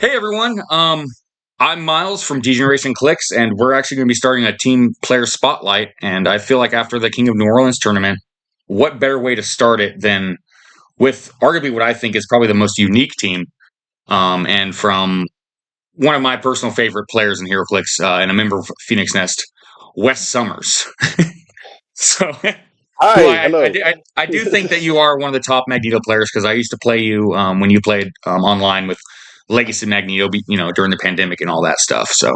Hey everyone, I'm Miles from Degeneration Clicks, and we're actually going to be starting a team player spotlight. And I feel like after the King of New Orleans tournament, what better way to start it than with arguably what I think is probably the most unique team, and from one of my personal favorite players in HeroClix, and a member of Phoenix Nest, Wes Summers. So, who Hi, hello. I do think that you are one of the top Magneto players because I used to play you when you played online with Legacy Magneto, during the pandemic and all that stuff. So,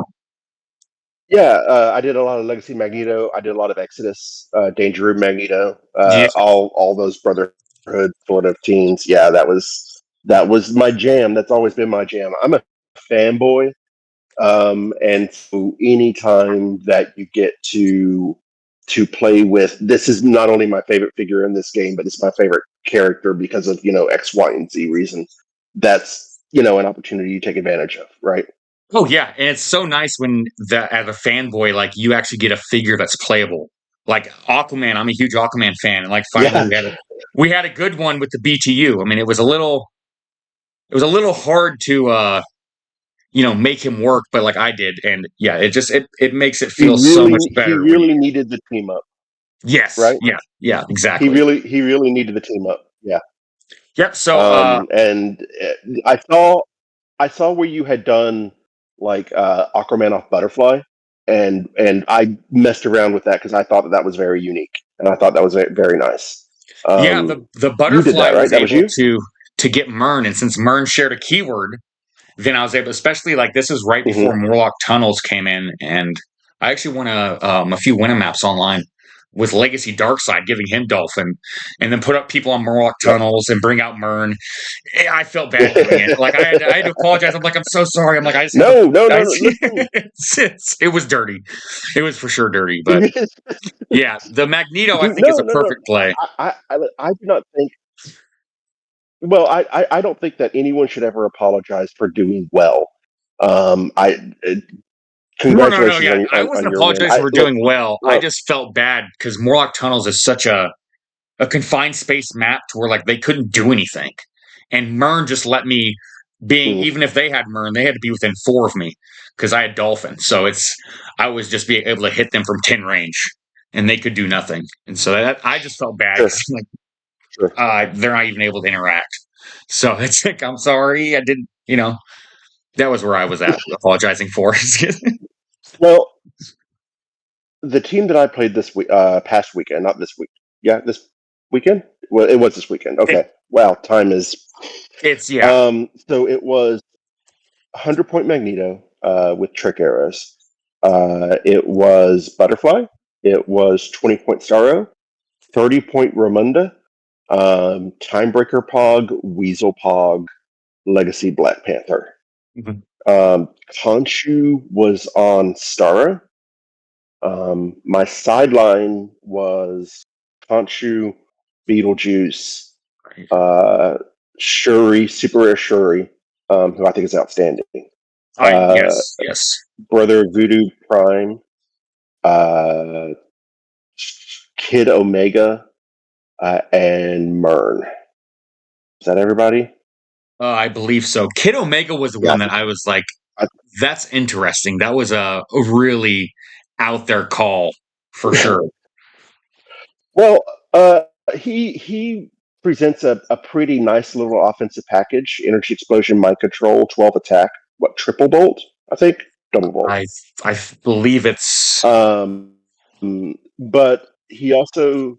Yeah, I did a lot of Legacy Magneto. I did a lot of Exodus, Danger Room Magneto, yeah, all those Brotherhood sort of teams. Yeah, that was my jam. That's always been my jam. I'm a fanboy, and so anytime that you get to play with, this is not only my favorite figure in this game, but it's my favorite character because of X, Y, and Z reason. That's an opportunity you take advantage of, right? oh yeah, and it's so nice when as a fanboy, like you actually get a figure that's playable. Like Aquaman, I'm a huge Aquaman fan, and like finally Yeah. we had a good one with the BTU. I mean, it was a little hard to make him work, but like I did, and yeah, it makes it he feel so much really he better when really needed the team up, yes, right? yeah, He exactly. really he really needed the team up. Yeah. Yep. So, And I saw where you had done like Aquaman off Butterfly, and I messed around with that because I thought that was very unique, and I thought that was very nice. yeah, the You did butterfly that, right? was That was able you. to get Mern, and since Mern shared a keyword, then I was able, especially like this is right before Hmm. Morlock Tunnels came in, and I actually won a few winning maps online with Legacy Darkside, giving him Dolphin, and then put up people on Morlock Yep. Tunnels and bring out Mern. I felt bad doing it. Like I had to apologize. I'm like, I'm so sorry. I'm like, I just had to No, no, no, apologize. no. Listen, It was dirty. It was for sure dirty. But yeah, the Magneto I think is no, a no, no. perfect play. I do not think. Well, I don't think that anyone should ever apologize for doing well. I No, no, no. Congratulations Yeah, on I on wasn't your win. apologizing I for look. doing well. I Well, just felt bad because Morlock Tunnels is such a confined space map to where like they couldn't do anything. And Mern just let me being mm, even if they had Mern, they had to be within 4 of me because I had Dolphin. So I was just being able to hit them from 10 range and they could do nothing. And so that I just felt bad sure, because like sure. they're not even able to interact. So it's like I'm sorry, I didn't. That was where I was at apologizing for. Well, the team that I played this week, past weekend, not this week. Yeah, this weekend. Well, it was this weekend. it, Okay. Wow, time is. it's yeah. So it was 100-point Magneto with trick arrows. It was Butterfly. It was 20-point Starro. 30-point Ramunda. Timebreaker Pog, Weasel Pog, Legacy Black Panther. Mhm. Khonshu was on Starro. My sideline was Khonshu, Beetlejuice, Right. uh, Shuri, Super Rare Shuri, who I think is outstanding. I Uh, yes, yes. Brother Voodoo Prime, uh, Kid Omega, and Mern. Is that everybody? I believe so. Kid Omega was the Yeah. one that I was like, I, that's interesting. That was a really out there call for I, sure. well, uh, he presents a pretty nice little offensive package: energy explosion, mind control, 12 attack. What, triple bolt? I think double bolt. I I believe it's Um, but he also,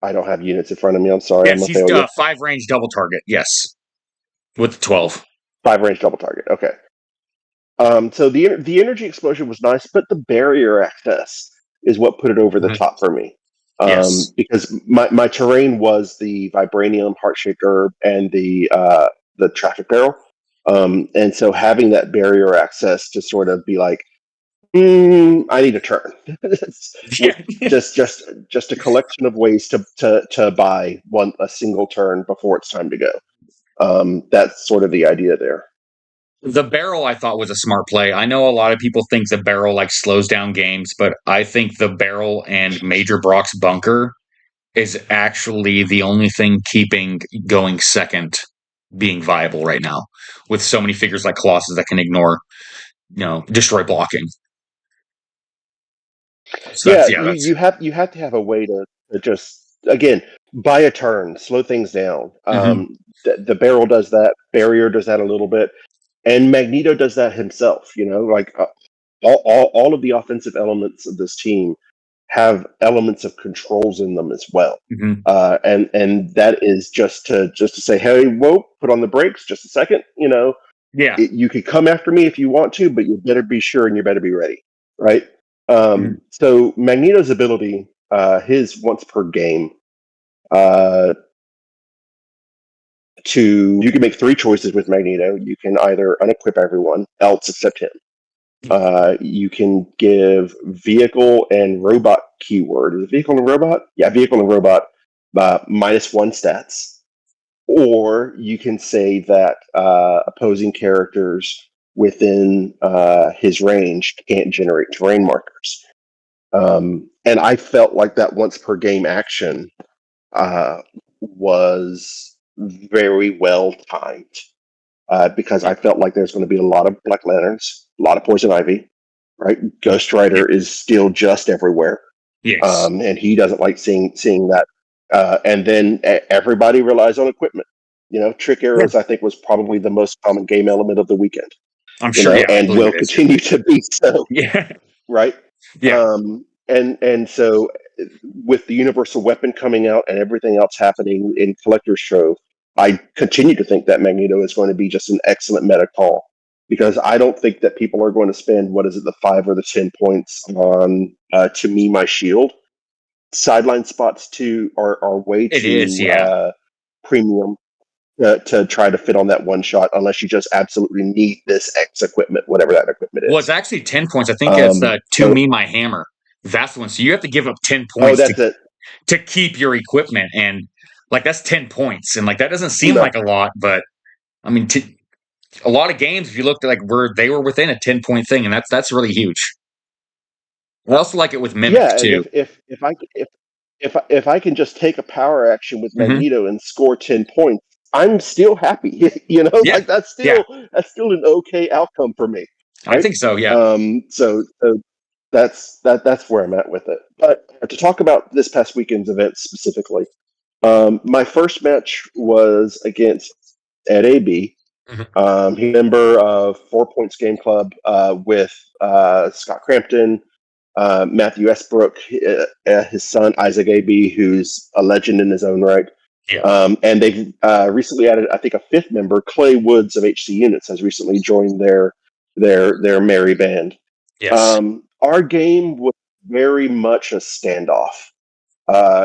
I don't have units in front of me. I'm sorry, I'm yes, gonna he's fail you. 5 range double target. Yes, with the 12. 5 range double target. Okay. So the energy explosion was nice, but the barrier access is what put it over the Mhm. top for me. Yes. Because my terrain was the vibranium, heart shaped herb, and the traffic barrel. And so having that barrier access to sort of be like, I need a turn. It's Yeah. just a collection of ways to buy a single turn before it's time to go. That's sort of the idea there. The barrel I thought was a smart play. I know a lot of people think the barrel like slows down games, but I think the barrel and Major Brock's bunker is actually the only thing keeping going second being viable right now with so many figures like Colossus that can ignore, destroy blocking. So Yeah, that's you have to have a way to just again buy a turn, slow things down. hmm The barrel does that, barrier does that a little bit, and Magneto does that himself. Like all of the offensive elements of this team have elements of controls in them as well. hmm And that is just to say, hey, whoa, put on the brakes, just a second. yeah. You could come after me if you want to, but you better be sure and you better be ready, right? Mhm. So Magneto's ability, his once per game, uh, you can make three choices with Magneto. You can either unequip everyone else except him. You can give vehicle and robot keyword. Is it vehicle and robot? Yeah, vehicle and robot -1 stats. Or you can say that opposing characters within his range can't generate terrain markers. And I felt like that once per game action was very well timed because Yeah. I felt like there's going to be a lot of Black Lanterns, a lot of Poison Ivy, right? Ghost Yeah. Rider is still just everywhere, Yes. and he doesn't like seeing that. And then everybody relies on equipment. Trick Yeah. arrows I think was probably the most common game element of the weekend. I'm sure. Yeah, I And believe will it is. continue to be so. Yeah. Right. Yeah. And so with the universal weapon coming out and everything else happening in Collector's Trove, I continue to think that Magneto is going to be just an excellent meta call because I don't think that people are going to spend what is it, the 5 or the 10 points on to me my shield. Sideline spots too are way It is. too Yeah. premium to try to fit on that one shot unless you just absolutely need this X equipment, whatever that equipment Well, it's is. actually 10 points. I think it's to So me my hammer. That's the one. So you have to give up 10 oh, points that's it. to keep your equipment, and like that's 10 points, and like that doesn't seem No, like a lot, but I mean, a lot of games, if you looked at like where they were within a 10-point thing, and that's really huge. I also like it with Mimic yeah, and too. if I can just take a power action with hmm Magneto and score 10 points, I'm still happy. Yeah. Like Yeah. that's still an okay outcome for me, I right? think so. Yeah. So that's where I'm at with it. But to talk about this past weekend's event specifically, my first match was against Ed AB. Mhm. He's a member of 4 Points Game Club with Scott Crampton, Matthew Esbrook, his son Isaac AB, who's a legend in his own right. Yeah. And they've recently added, I think, a fifth member, Clay Woods of HC Units, has recently joined their merry band. Yes. Our game was very much a standoff.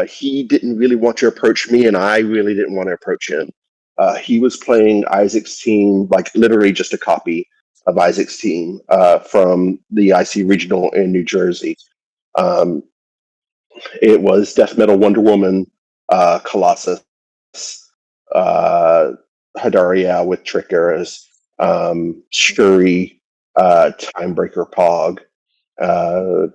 He didn't really want to approach me, and I really didn't want to approach him. He was playing Isaac's team, like literally just a copy of Isaac's team from the IC Regional in New Jersey. Um, it was Death Metal Wonder Woman, Colossus, uh, Hadaria with Trick Arrows, Shuri, Timebreaker Pog. Uh,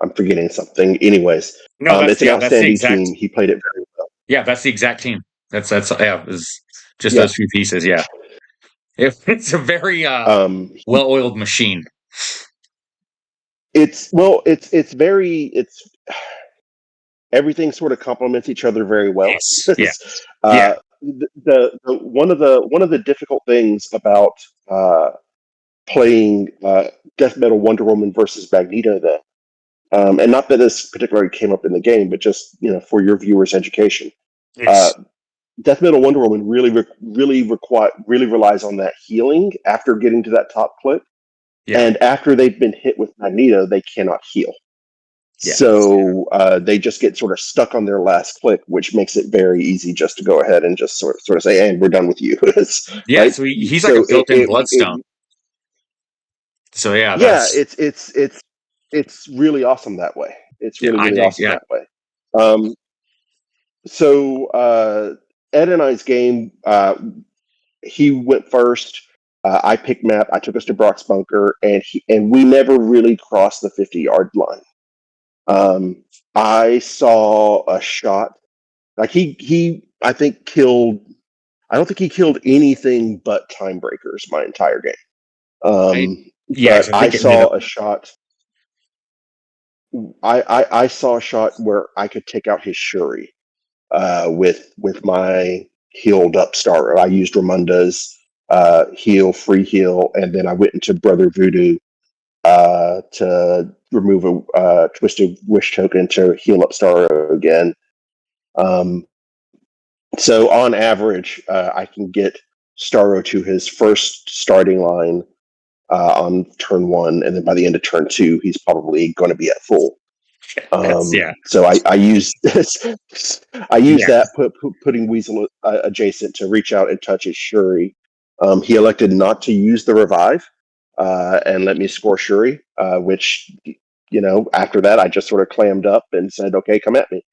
I'm forgetting something. Anyways, No, it's an that's the outstanding exact. team. He played it very well. Yeah, that's the exact team. That's yeah. It was just Yeah. those few pieces. Yeah. It's a very He, well-oiled machine. it's very it's everything sort of complements each other very well. Yes. Yeah. Yeah. uh, one of the difficult things about uh, playing Death Metal Wonder Woman versus Magneto, though, and not that this particularly came up in the game, but just for your viewers' education. Uh, Yes. Death Metal Wonder Woman really relies on that healing after getting to that top click, Yeah. and after they've been hit with Magneto, they cannot heal. Yeah. So they just get sort of stuck on their last click, which makes it very easy just to go ahead and just sort of say, "And we're done with you," Yeah. right? So he's like a So built-in bloodstone. So yeah, yeah, that's it's really awesome that way. It's yeah. really I really dig. awesome Yeah. that way. Um, so Ed and I's game, he went first. I picked map. I took us to Brock's bunker, and we never really crossed the 50-yard line. Um, I saw a shot like he I think killed I don't think he killed anything but time breakers my entire game. I, yeah, 'cause But I I think it ended up. saw a shot. I saw a shot where I could take out his Shuri with my healed up starter. I used Ramunda's heal, free heal, and then I went into Brother Voodoo to remove a twisted wish token to heal up Starro again. Um, so on average, I can get Starro to his first starting line on turn one, and then by the end of turn two, he's probably going to be at full. That's yeah, So I use this. I use yeah, that putting Weasel adjacent to reach out and touch his Shuri. He elected not to use the revive and let me score Shuri, which after that I just sort of clammed up and said, "Okay, come at me."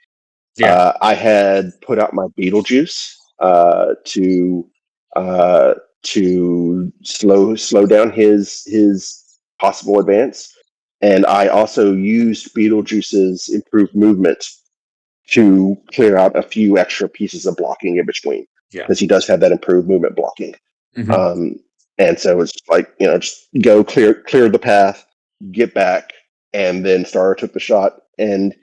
yeah, I had put out my Beetlejuice uh, to slow down his possible advance, and I also used Beetlejuice's improved movement to clear out a few extra pieces of blocking in between yeah. because he does have that improved movement blocking. Hmm. Um, and so it's like just go clear the path, get back, and then Star took the shot, and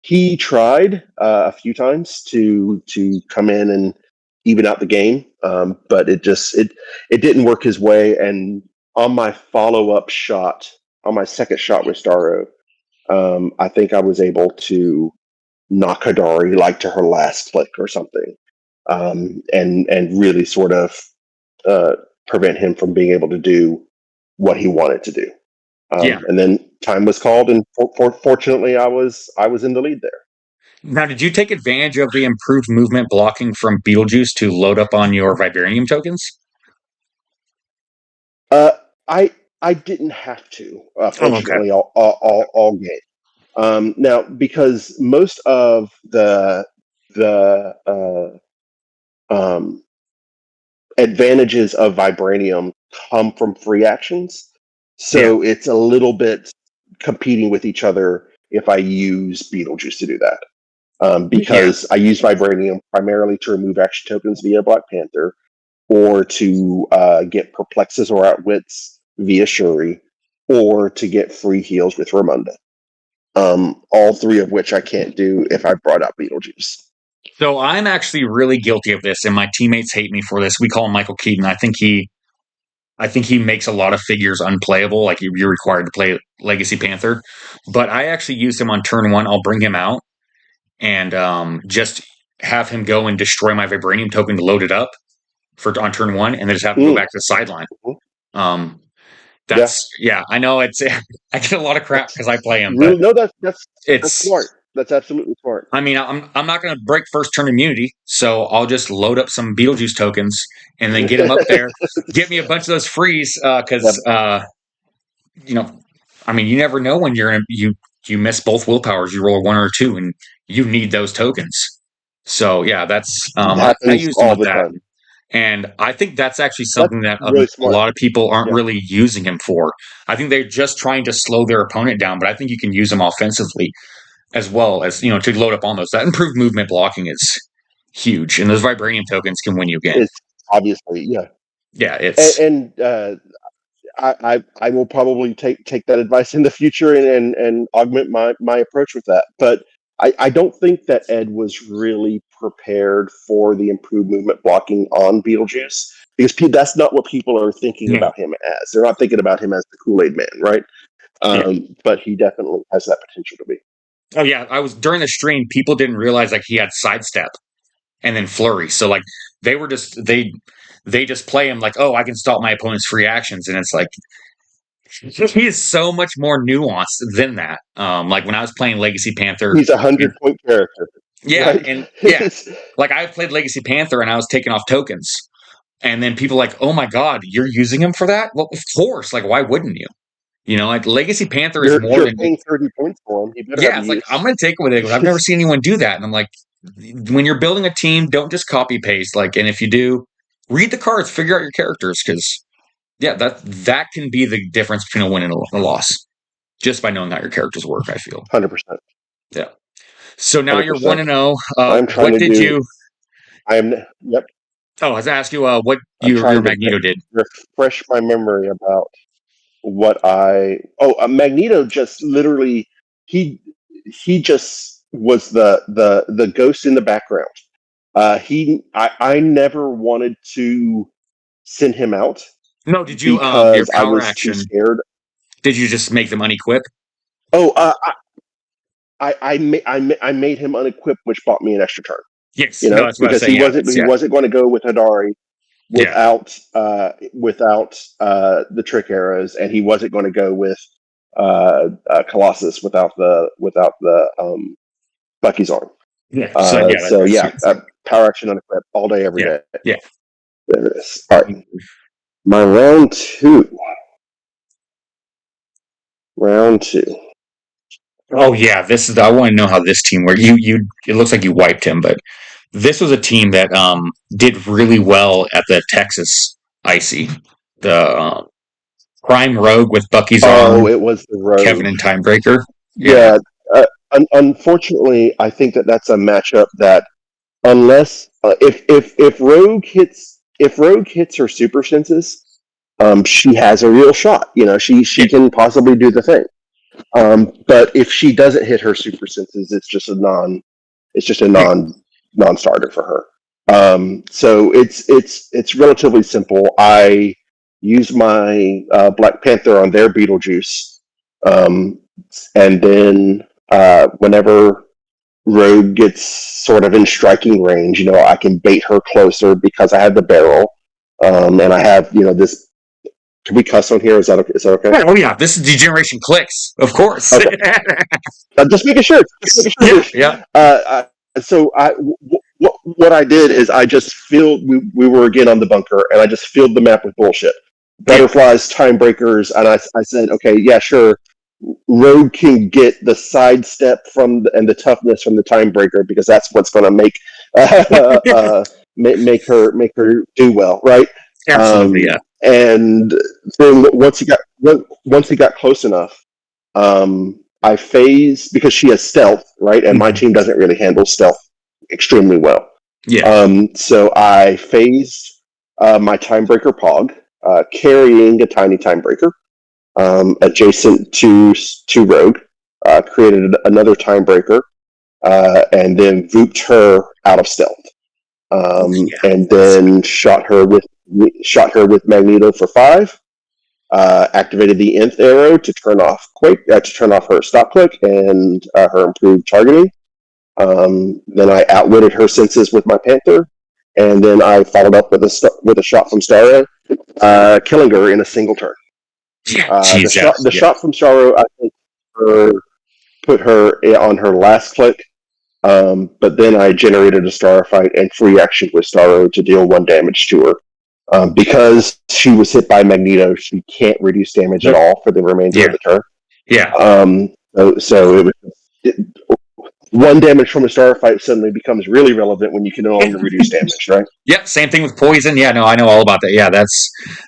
he tried a few times to come in and even out the game, but it didn't work his way. And on my follow up shot, on my second shot with Starro, I think I was able to knock Hadari like to her last click or something, and really sort of uh, prevent him from being able to do what he wanted to do. Yeah. And then time was called, and fortunately, I was in the lead there. Now, did you take advantage of the improved movement blocking from Beetlejuice to load up on your vibranium tokens? Uh, I didn't have to, Oh, okay. fortunately, all game. Now, because most of the um, advantages of vibranium come from free actions, Yeah. so it's a little bit competing with each other if I use Beetlejuice to do that. Yeah. Because I use vibranium primarily to remove action tokens via Black Panther, or to get perplexes or outwits via Shuri, or to get free heals with Ramunda. All three of which I can't do if I brought out Beetlejuice. So I'm actually really guilty of this, and my teammates hate me for this. We call him Michael Keaton. I think he makes a lot of figures unplayable. Like you're required to play Legacy Panther, but I actually use him on turn one. I'll bring him out and just have him go and destroy my vibranium token to load it up for on turn one, and then just have him go Mm, back to the sideline. mhm. Um, Yeah, that's yeah. I know it's I get a lot of crap that's because I play him, but really no. That's it's smart. That's absolutely smart. I mean, I'm not going to break first turn immunity, so I'll just load up some Beetlejuice tokens and then get him up there. Get me a bunch of those frees Yeah, because you know, I mean, you never know when you miss both willpowers. You roll a one or a two, and you need those tokens. So yeah, that's it I happens used him all with the that, time. and I think that's actually That's something that really a smart. lot of people aren't Yeah, really using him for. I think they're just trying to slow their opponent down, but I think you can use him offensively as well as to load up on those. That improved movement blocking is huge, and those vibranium tokens can win you a game. it's obviously yeah, Yeah, and, it's and I will probably take that advice in the future and augment my approach with that. But I don't think that Ed was really prepared for the improved movement blocking on Beetlejuice because that's not what people are thinking yeah, about him as. They're not thinking about him as the Kool-Aid man, right? yeah. But he definitely has that potential to be. Oh yeah, I was during the stream. People didn't realize like he had sidestep and then flurry. So like they were just they just play him like, oh, I can stop my opponent's free actions, and it's like he is so much more nuanced than that. Like when I was playing Legacy Panther, He's a and 100-point character, yeah, right? and yeah, like I played Legacy Panther and I was taking off tokens, and then people like, oh my god, you're using him for that? Well, of course. Like why wouldn't you? Like Legacy Panther is more you're than paying 30 points for him. He better have yeah. a It's like I'm use. gonna take it with it. I've never seen anyone do that, and I'm like, when you're building a team, don't just copy paste. Like, and if you do, read the cards, figure out your characters, because yeah, that can be the difference between a win and a loss just by knowing how your characters work. I feel 100%. yeah. So now you're 100%. 1-0. I'm trying What to did do. you? I am. Yep. Oh, I was asked you what I'm your trying to Magneto did. refresh my memory about what I. Oh, Magneto just literally he he just was the ghost in the background. I never wanted to send him out No, did you your because I power was too action? scared. Did you just make them unequip? Oh, I made him unequipped, which bought me an extra turn. Yes. No, that's what I Because say. he Yeah, wasn't that's, he yeah, wasn't going to go with Hadari yeah, without the trick arrows, and he wasn't going to go with Colossus without the Bucky's arm. yeah. So yeah, So that's yeah, power action unequipped all day, every yeah, day. yeah. There it is. All right, my round two. Round two. Oh yeah, this is. I want to know how this team worked. You. It looks like you wiped him, but this was a team that did really well at the Texas Icy. The Prime Rogue with Bucky's Oh, arm, it was the Kevin Rogue. and Timebreaker. Yeah, Yeah. Unfortunately, I think that's a matchup that unless if Rogue hits her super senses, she has a real shot. yeah, She can possibly do the thing. But if she doesn't hit her super senses, it's just a yeah. non-starter for her. So it's relatively simple. I use my Black Panther on their Beetlejuice, um, and then whenever Rogue gets sort of in striking range, I can bait her closer because I have the barrel, and I have this. Can we cuss on here? Is that okay? Oh yeah, this is Degeneration Clicks, of course. Okay. Just making sure. Just making Yeah, sure. yeah, So what I did is I just filled. We were again on the bunker, and I just filled the map with bullshit, yeah, butterflies, time breakers, and I said, okay, yeah, sure. Rogue can get the sidestep and the toughness from the time breaker because that's what's going to make her do well, right? absolutely, yeah, And then once he got close enough, I phase because she has stealth, right? And my mhm, team doesn't really handle stealth extremely well. yeah, So I phased my Timebreaker Pog, carrying a tiny Timebreaker adjacent to Rogue, created another Timebreaker, and then vooped her out of stealth. yeah. And That's then shot her with Magneto for 5. Activated the nth arrow to turn off her stop click and her improved targeting. Then I outwitted her senses with my Panther, and then I followed up with a shot from Starro, killing her in a single turn. yeah, The geez, yeah, shot the yeah, shot from Starro, I think, put her on her last click. But then I generated a Starfight and free action with Starro to deal 1 damage to her. Because she was hit by Magneto, she can't reduce damage at nope, all for the remainder of yeah, the turn. yeah. So it, 1 damage from a Starfight suddenly becomes really relevant when you can no longer reduce damage, right? Yeah, same thing with poison. Yeah, no, I know all about that. Yeah,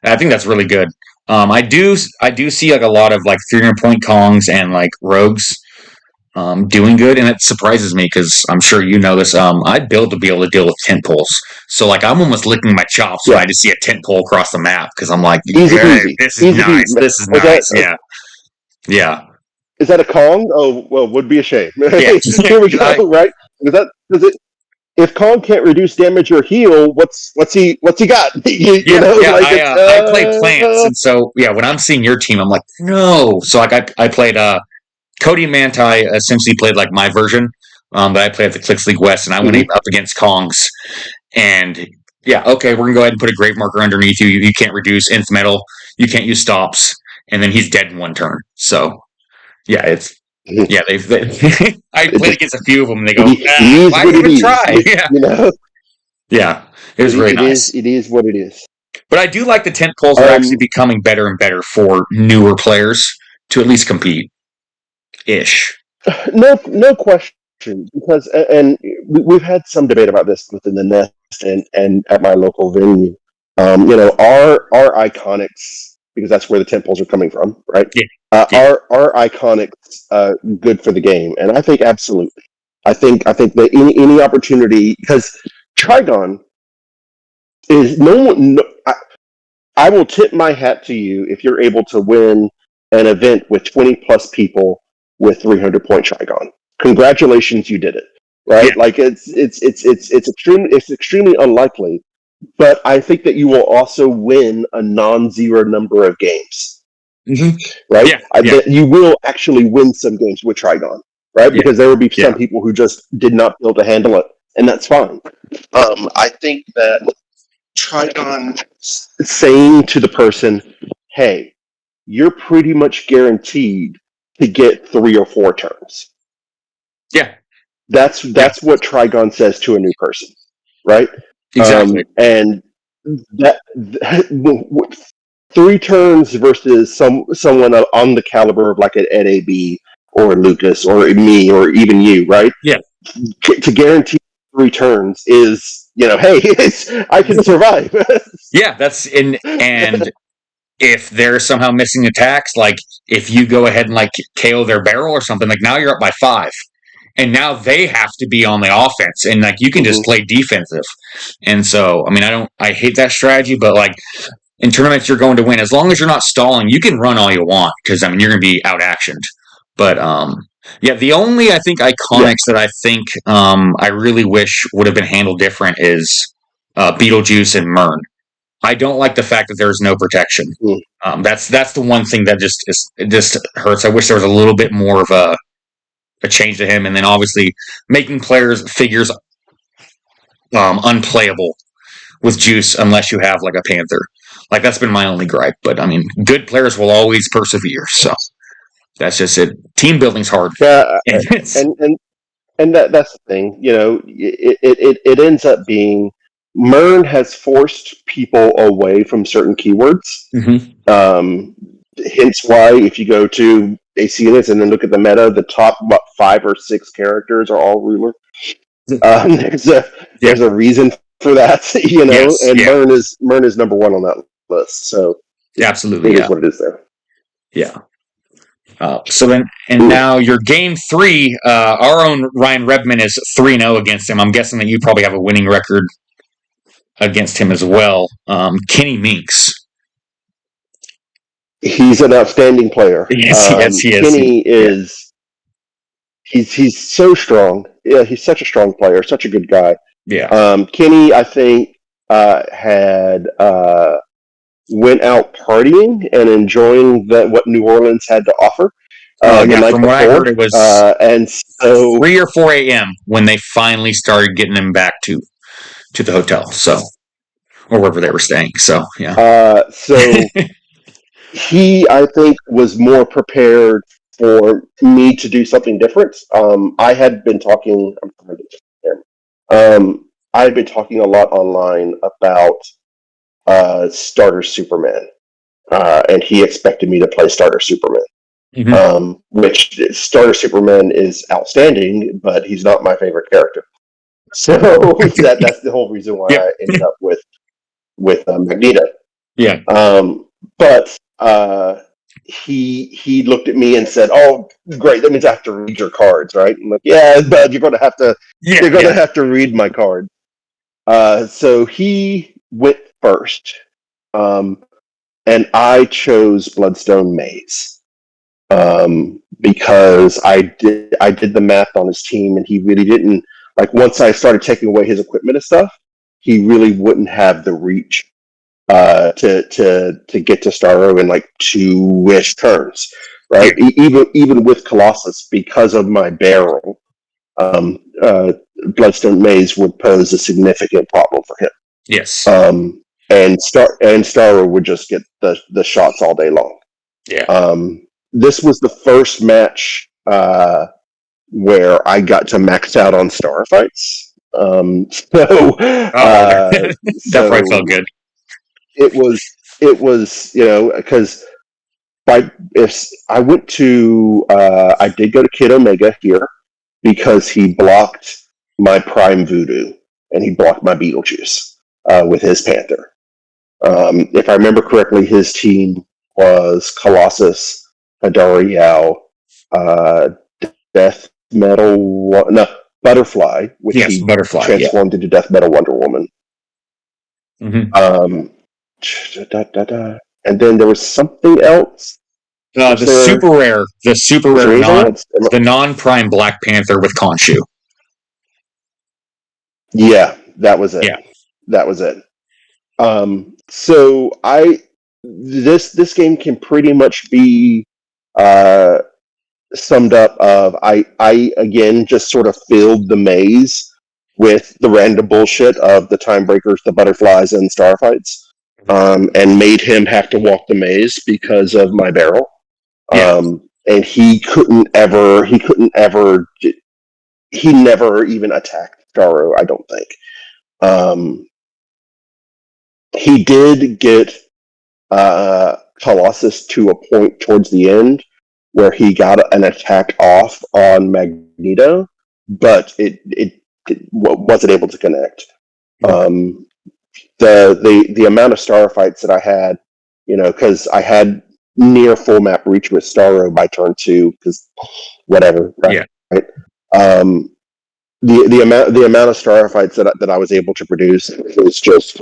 I think that's really good. I do see like a lot of like 300 point Kongs and like rogues doing good, and it surprises me because I'm sure you know this. I build to be able to deal with tent poles, so like I'm almost licking my chops when Yeah, I just see a tent pole across the map because I'm like, easy hey, peasy, this is easy nice, peasy. this is Was that nice. Yeah, yeah, is that a Kong? Oh well, would be a shame. yeah. Here we go. Right? Does it? If Kong can't reduce damage or heal, what's he got? You Yeah, know, yeah. like it's I play plants, and so yeah, when I'm seeing your team, I'm like, no. So like I played Cody Manti essentially played like my version, but I played at the Clicks League West, and I went mhm. up against Kongs, and yeah, okay, we're gonna go ahead and put a grave marker underneath you. You can't reduce nth metal, you can't use stops, and then he's dead in 1 turn. So yeah, it's it, yeah I played it, against a few of them, and they go, it is why what it even is. try? Yeah, You know, yeah, it was really nice. it is what it is. But I do like the tent poles are actually Um, becoming better and better for newer players to at least compete ish. no question, because and we've had some debate about this within the nest and at my local venue. Our iconics, because that's where the temples are coming from, right? Yeah, yeah, Are iconics good for the game? And I think absolutely. I think that any opportunity, because Trigon is no one. No, I will tip my hat to you if you're able to win an event with 20 plus people with 300 point Trigon. Congratulations, you did it. Right? Yeah. Like it's extremely unlikely, but I think that you will also win a non-zero number of games. Mm-hmm. Right? Yeah. Yeah. That you will actually win some games with Trigon. Right? Yeah. Because there will be Yeah. some people who just did not be able to handle it, and that's fine. I think that Trigon saying to the person, "Hey, you're pretty much guaranteed to get 3 or 4 turns." Yeah. Yeah. That's what Trigon says to a new person, right? Exactly. And that 3 turns versus someone on the caliber of like an Ed AB or Lucas or me or even you, right? Yeah. To guarantee 3 turns is, hey, I can survive. Yeah. That's in and if they're somehow missing attacks, like if you go ahead and like KO their barrel or something, like now you're up by 5. And now they have to be on the offense, and like you can just Mhm. play defensive. And so, I mean, I hate that strategy, but like in tournaments, you're going to win as long as you're not stalling. You can run all you want because I mean you're going to be out actioned. But yeah, the only I think Yeah. iconics that I think I really wish would have been handled different is Beetlejuice and Mern. I don't like the fact that there is no protection. Mm. That's the one thing that it just hurts. I wish there was a little bit more of a change to him, and then obviously making figures unplayable with Juice unless you have like a Panther. Like that's been my only gripe. But I mean, good players will always persevere. So that's just it. Team building's hard. Yeah, And it's, and that's the thing. It ends up being Mern has forced people away from certain keywords. mm-hmm. Hence why if you go to ACNS and then look at the meta, the top 5 or 6 characters are all ruler. There's a Yeah. there's a reason for that, Yes. and Yeah. Mern is number 1 on that list. So Absolutely. it is Yeah. what it is there. Yeah. So then, and Ooh. now your game 3, our own Ryan Redman is 3-0 against him. I'm guessing that you probably have a winning record against him as well. Kenny Minks. He's an outstanding player. Yes, he is. Kenny Yeah. is he's so strong. Yeah, he's such a strong player, such a good guy. Yeah. Kenny, I think, had went out partying and enjoying what New Orleans had to offer Oh, the yeah. night From what I before, heard, it was and so 3 or 4 a.m. when they finally started getting him back to the hotel. So, or wherever they were staying. So, yeah. so he, I think, was more prepared for me to do something different. I had been talking. I'm trying to get I had been talking a lot online about Starter Superman, and he expected me to play Starter Superman. Mm-hmm. Which Starter Superman is outstanding, but he's not my favorite character. So that's the whole reason why Yep. I ended up with Magneto. Yeah. But he looked at me and said, "Oh, great! That means I have to read your cards, right?" I'm like, "Yeah, but you're going to have to Yeah. read my card." So he went first, and I chose Bloodstone Maze because I did the math on his team, and he really didn't like. Once I started taking away his equipment and stuff, he really wouldn't have the reach to get to Starro in like 2-ish turns, right? Even with Colossus, because of my barrel, Bloodstone Maze would pose a significant problem for him. Yes. And Starro would just get the shots all day long. Yeah. This was the first match where I got to max out on star fights. So That probably felt good. it was because if I went to I did go to Kid Omega here because he blocked my Prime Voodoo and he blocked my Beetlejuice with his Panther. If I remember correctly, his team was Colossus, Hadariel, Death Metal, no, Butterfly, which Yes, he Butterfly. Yeah. transformed into Death Metal Wonder Woman. Mm-hmm. And then there was something else. The super rare, Was there anything else? the non-prime Black Panther with Khonshu. Yeah, that was it. Yeah. That was it. So this game can pretty much be uh, summed up of I again just sort of filled the maze with the random bullshit of the time breakers, the butterflies, and starfights, and made him have to walk the maze because of my barrel. Yeah. And he never even attacked Starro, I don't think. He did get Colossus to a point towards the end where he got an attack off on Magneto, but it wasn't able to connect. The amount of star fights that I had, because I had near full map reach with Starro by turn 2, because whatever, right? Yeah. Right. The amount of star fights that I was able to produce was just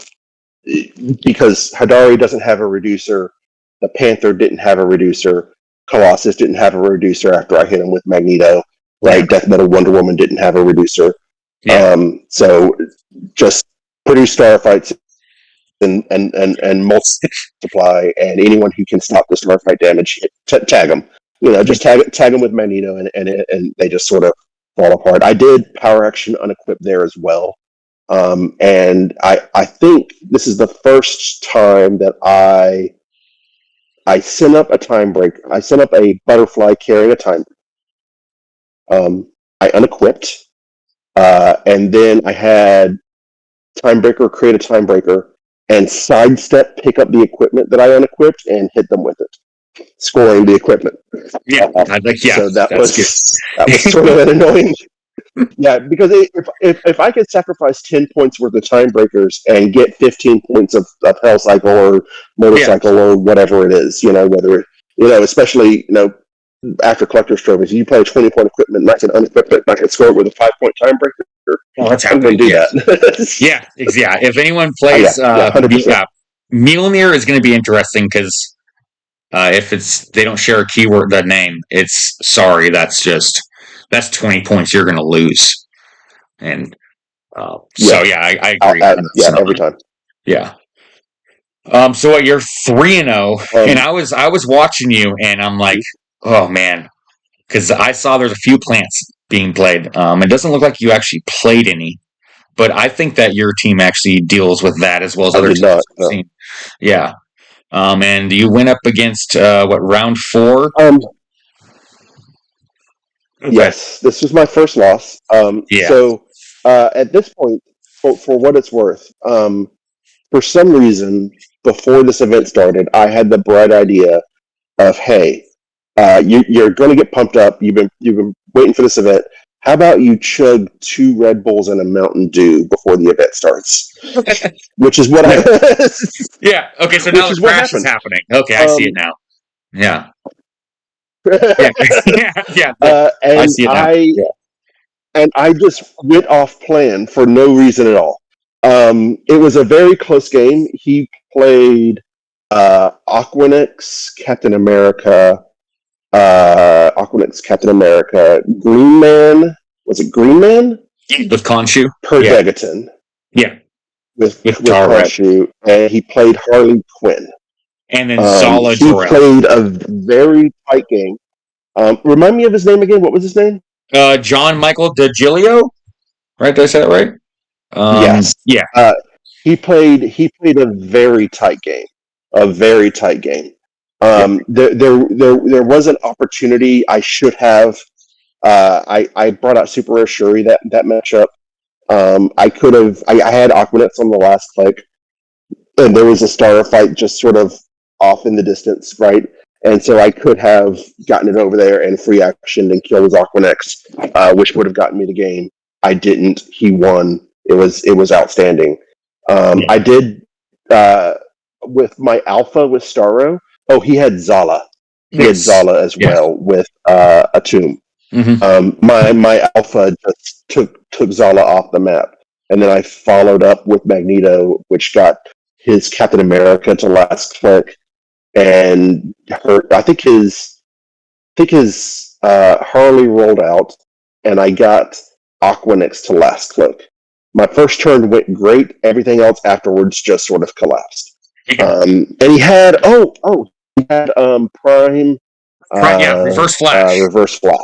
because Hadari doesn't have a reducer, the Panther didn't have a reducer, Colossus didn't have a reducer after I hit him with Magneto, right? Yeah. Death Metal Wonder Woman didn't have a reducer. Yeah. So just produce starfights and multiply, and anyone who can stop the starfight damage, tag them. Just tag them with Magneto, and they just sort of fall apart. I did power action unequip there as well. And I think this is the first time that I sent up a time break. I sent up a butterfly carrying a time. I unequipped, and then I had Timebreaker create a Timebreaker and sidestep pick up the equipment that I unequipped and hit them with it, scoring the equipment. Yeah. So that was good. sort of an annoying. Yeah, because if I could sacrifice 10 points worth of time breakers and get 15 points of Hell Cycle or Motorcycle or whatever it is, especially, after Collector's Trophies, you play a 20-point equipment and I can unequip it and I can score it with a 5-point time breaker. Well, that's I'm going to do that. Yeah. If anyone plays 100%. Mjolnir is going to be interesting because if they don't share a keyword, the name, it's sorry, that's 20 points you're going to lose. And I agree. Every time. Yeah. So what, you're 3-0, and I was watching you, and I'm like, oh man, because I saw there's a few plants being played. It doesn't look like you actually played any, but I think that your team actually deals with that as well as other teams. Not, no. Yeah. And you went up against round 4? Yes, this was my first loss. So at this point, for what it's worth, for some reason, before this event started, I had the bright idea of, hey, you're going to get pumped up. You've been waiting for this event. How about you chug 2 Red Bulls and a Mountain Dew before the event starts? Which is what Yeah. Okay. So now the crash is happening. Okay, I see it now. Yeah. Yeah. I see it now. And I just went off plan for no reason at all. It was a very close game. He played Aquanix, Captain America, Green Man. Was it Green Man? With Khonshu? Perdegaton. Yeah. With Khonshu. And he played Harley Quinn. And then Zala He played a very tight game. Remind me of his name again. What was his name? John Michael DiGilio? Right? Did I say that right? Yes. Yeah. He played a very tight game. There was an opportunity I should have. I brought out Super Rare Shuri that matchup. I could have. I had Aquanets on the last click, and there was a star fight just sort of off in the distance, right? And so I could have gotten it over there and free action and killed his Aquanex, which would have gotten me the game. I didn't. He won. It was outstanding. I did with my alpha with Starro. Oh, he had Zala. He had Zala as well with a tomb. Mm-hmm. My alpha just took Zala off the map, and then I followed up with Magneto, which got his Captain America to last click, and I think his Harley rolled out, and I got Aquanix to last click. My first turn went great. Everything else afterwards just sort of collapsed. Yeah. And he had Prime Yeah, Reverse Flash. Reverse Flash.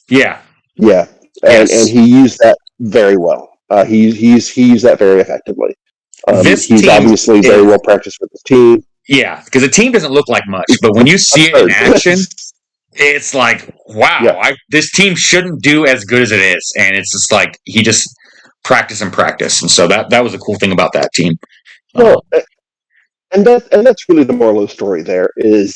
Yeah. Yeah, and Yes. he used that very well. He used that very effectively. This He's team obviously very is well practiced with his team. yeah, because the team doesn't look like much, but when you see it in Absurd. action, it's like, wow, Yeah. this team shouldn't do as good as it is, and it's just like he just practice and practice, and so that was a cool thing about that team. No, and that's really the moral of the story. There is,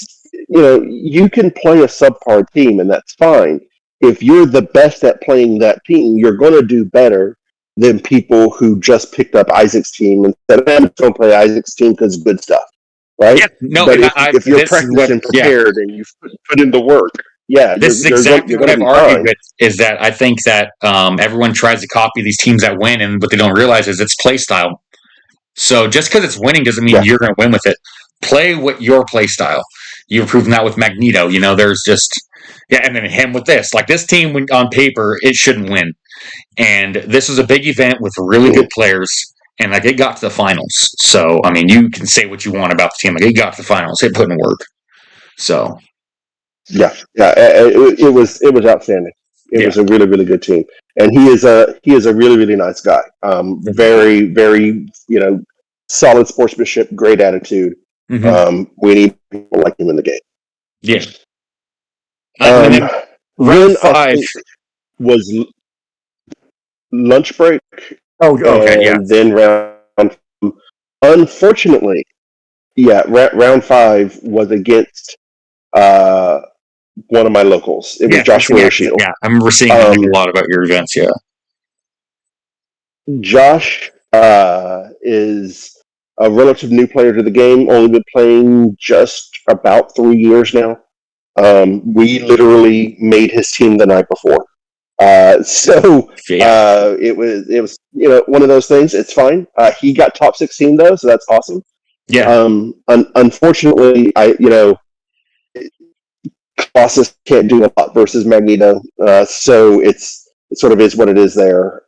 you can play a subpar team, and that's fine. If you're the best at playing that team, you're going to do better than people who just picked up Isaac's team and said, "I'm just going to play Isaac's team because it's good stuff." Right? Yeah, no, But and if you're this is practiced what and yeah, prepared and you've put in the work, yeah, this is exactly you're what going to I've be argued fine. with is that I think that everyone tries to copy these teams that win, and what they don't realize is it's play style. So just because it's winning doesn't mean Yeah. you're going to win with it. Play what your play style. You've proven that with Magneto. There's just yeah, and then him with this. Like this team, on paper, it shouldn't win, and this was a big event with really good players, and like it got to the finals. So I mean, you can say what you want about the team, like it got to the finals, it put in work. So Yeah. It was outstanding. It yeah, was a really, really good team, and he is a really, really nice guy. Very, very, solid sportsmanship, great attitude. mm-hmm. We need people like him in the game. Yeah, and Um, then round then I five. think was lunch break, Oh, okay, yeah, and then round. Unfortunately, yeah, round five was against uh, one of my locals. It was yeah, Josh yeah, Shield. yeah. I remember seeing him like a lot about your events. Yeah, Josh is a relative new player to the game, only been playing just about 3 years now. We literally made his team the night before. So yeah, it was one of those things. It's fine. He got top 16 though, so that's awesome. yeah, Unfortunately, Colossus can't do a lot versus Magneto, so it sort of is what it is there.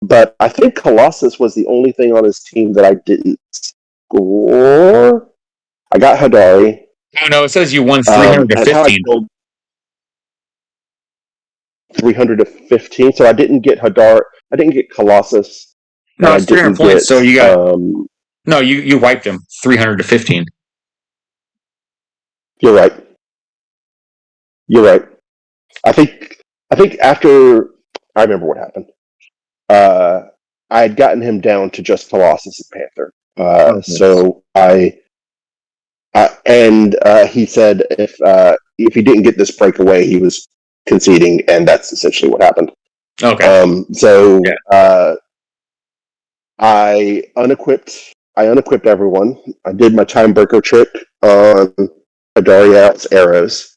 But I think Colossus was the only thing on his team that I didn't score. I got Hadari. Oh no, it says you won 300 to That's how I 15. killed 300 to 15. So I didn't get Hadar. I didn't get Colossus, and No, I it's 300 didn't points. get. So you got no, you wiped him 300 to 15. You're right. You're right. I think after I remember what happened. Uh, I had gotten him down to just Colossus and Panther. So and he said if he didn't get this breakaway, he was conceding, and that's essentially what happened. Okay. So Yeah. I unequipped everyone. I did my time breaker trick on Adariat's arrows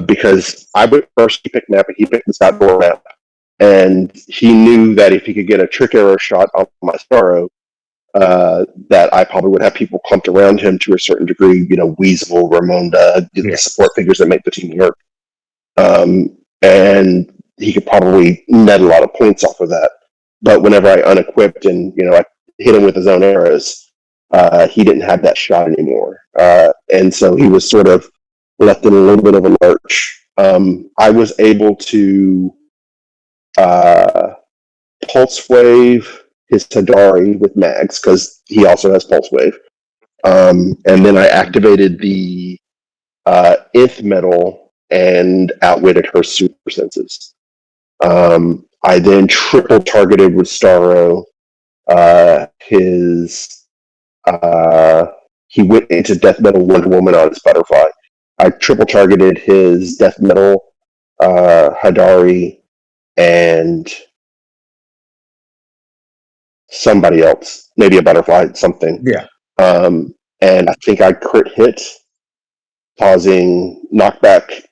because I went first. He picked map, and he picked the Scott Door map, and he knew that if he could get a trick arrow shot on my Starro, that I probably would have people clumped around him to a certain degree. Weasel, Ramonda, the support figures that make the team work, and he could probably net a lot of points off of that. But whenever I unequipped and I hit him with his own arrows, he didn't have that shot anymore, and so he was sort of left in a little bit of a lurch. I was able to pulse wave his Tadari with mags because he also has pulse wave, and then I activated the Ith metal and outwitted her super senses. I then triple targeted with Starro. His he went into death metal Wonder Woman on his butterfly. I triple targeted his death metal Hadari and somebody else, maybe a butterfly, something. Yeah. And I think I crit hit, causing knockback,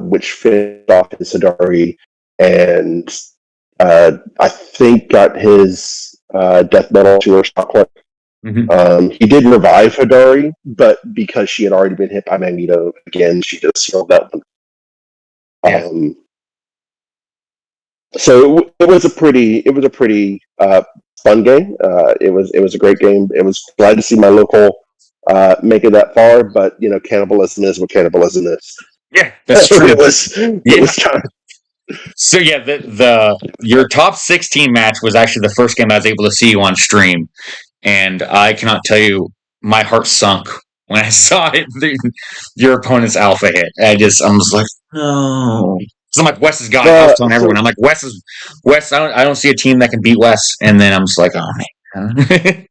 which finished off his Hadari, and I think got his death metal to her stock. Hmm. He did revive Hidari, but because she had already been hit by Magneto again, she just sealed that one. Yeah. So it was a pretty fun game. It was a great game. It was glad to see my local make it that far, but cannibalism is what cannibalism is. Yeah, that's true. It Yeah. was time. So yeah, the your top 16 match was actually the first game I was able to see you on stream, and I cannot tell you, my heart sunk when I saw it. Your opponent's alpha hit. I'm just like, no. So I'm like, Wes is God. I was telling everyone, So I'm like, Wes. I don't see a team that can beat Wes. And then I'm just like, oh man.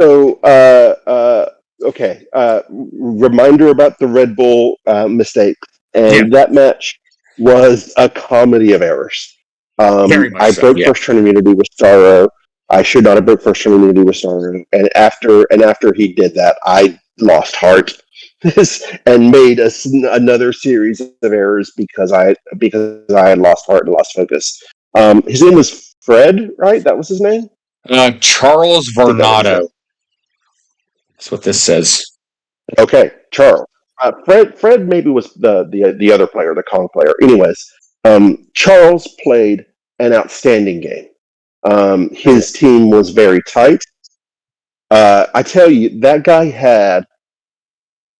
So, okay. Reminder about the Red Bull mistake, Yeah, and that match was a comedy of errors. very much I so. broke Yeah. first turn immunity with Starro. I should not have broke first turn immunity with Starro, and after he did that, I lost heart and made another series of errors because I had lost heart and lost focus. His name was Fred, right? That was his name. Charles I think that was his Varnado. name. That's what this says. Okay, Charles. Fred maybe was the other player, the Kong player. Anyways, Charles played an outstanding game. His team was very tight. I tell you, that guy had